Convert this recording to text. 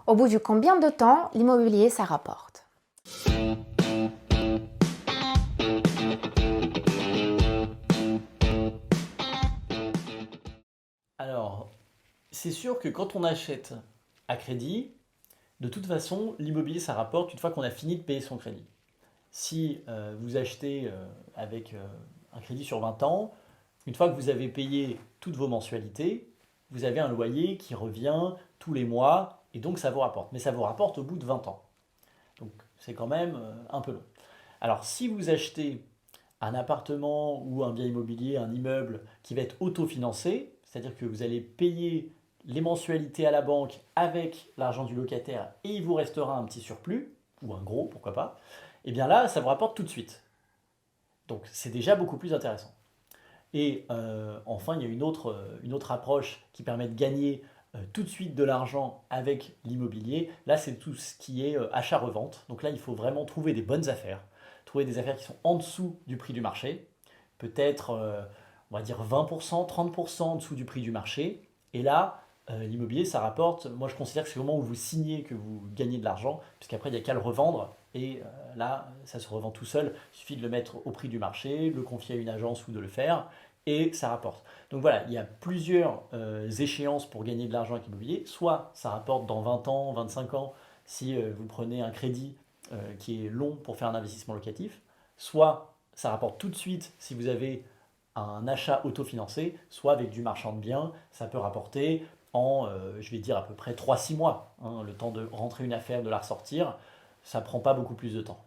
Au bout de combien de temps l'immobilier ça rapporte? Alors, c'est sûr que quand on achète à crédit, de toute façon, l'immobilier, ça rapporte une fois qu'on a fini de payer son crédit. Si vous achetez avec un crédit sur 20 ans, une fois que vous avez payé toutes vos mensualités, vous avez un loyer qui revient tous les mois et donc ça vous rapporte. Mais ça vous rapporte au bout de 20 ans. Donc c'est quand même un peu long. Alors si vous achetez un appartement ou un bien immobilier, un immeuble qui va être autofinancé, c'est-à-dire que vous allez payer les mensualités à la banque avec l'argent du locataire et il vous restera un petit surplus, ou un gros, pourquoi pas, et bien là, ça vous rapporte tout de suite. Donc c'est déjà beaucoup plus intéressant. Et enfin, il y a une autre approche qui permet de gagner tout de suite de l'argent avec l'immobilier. Là, c'est tout ce qui est achat-revente. Donc là, il faut vraiment trouver des bonnes affaires, trouver des affaires qui sont en dessous du prix du marché, peut-être, on va dire 20%, 30% en dessous du prix du marché. Et là, l'immobilier, ça rapporte, moi je considère que c'est au moment où vous signez que vous gagnez de l'argent, puisqu'après, il n'y a qu'à le revendre. Et là, ça se revend tout seul. Il suffit de le mettre au prix du marché, le confier à une agence ou de le faire et ça rapporte. Donc voilà, il y a plusieurs échéances pour gagner de l'argent avec l'immobilier. Soit ça rapporte dans 20 ans, 25 ans, si vous prenez un crédit qui est long pour faire un investissement locatif. Soit ça rapporte tout de suite si vous avez un achat autofinancé, soit avec du marchand de biens, ça peut rapporter en, je vais dire, à peu près 3-6 mois, hein, le temps de rentrer une affaire, de la ressortir. Ça ne prend pas beaucoup plus de temps.